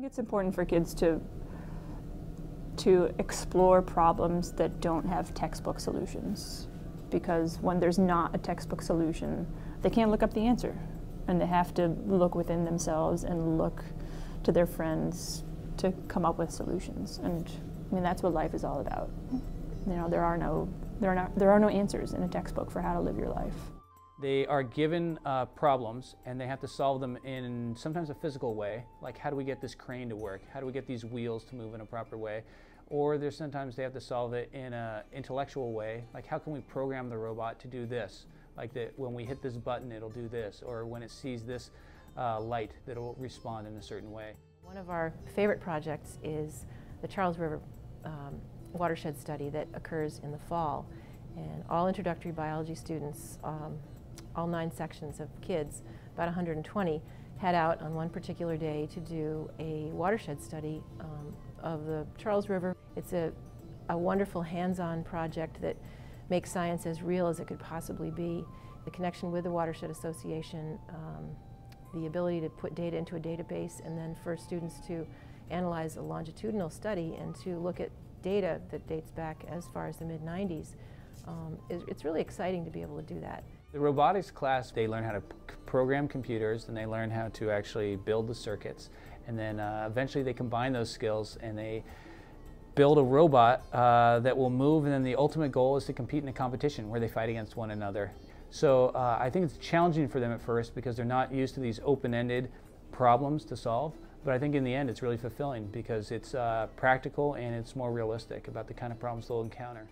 it's important for kids to explore problems that don't have textbook solutions, because when there's not a textbook solution, they can't look up the answer, and they have to look within themselves and look to their friends to come up with solutions. And I mean, that's what life is all about. You know, there are no answers in a textbook for how to live your life. They are given problems, and they have to solve them in sometimes a physical way, like how do we get this crane to work? How do we get these wheels to move in a proper way? Or there's sometimes they have to solve it in an intellectual way, like how can we program the robot to do this? Like that when we hit this button, it'll do this, or when it sees this light, that it'll respond in a certain way. One of our favorite projects is the Charles River watershed study that occurs in the fall. And all introductory biology students, all 9 sections of kids, about 120, head out on one particular day to do a watershed study of the Charles River. It's a wonderful hands-on project that makes science as real as it could possibly be. The connection with the Watershed Association, the ability to put data into a database, and then for students to analyze a longitudinal study and to look at data that dates back as far as the mid-90s. It's really exciting to be able to do that. The robotics class, they learn how to program computers, and they learn how to actually build the circuits, and then eventually they combine those skills and they build a robot that will move, and then the ultimate goal is to compete in a competition where they fight against one another. So I think it's challenging for them at first because they're not used to these open-ended problems to solve, but I think in the end it's really fulfilling because it's practical and it's more realistic about the kind of problems they'll encounter.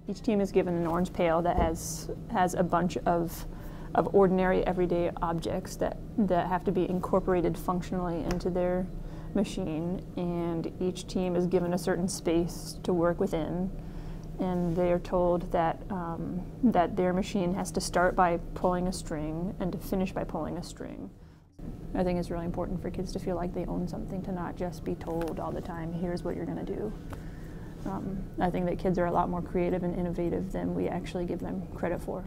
Each team is given an orange pail that has a bunch of ordinary everyday objects that have to be incorporated functionally into their machine, and each team is given a certain space to work within, and they are told that that their machine has to start by pulling a string and to finish by pulling a string. I think it's really important for kids to feel like they own something, to not just be told all the time, here's what you're going to do. I think that kids are a lot more creative and innovative than we actually give them credit for.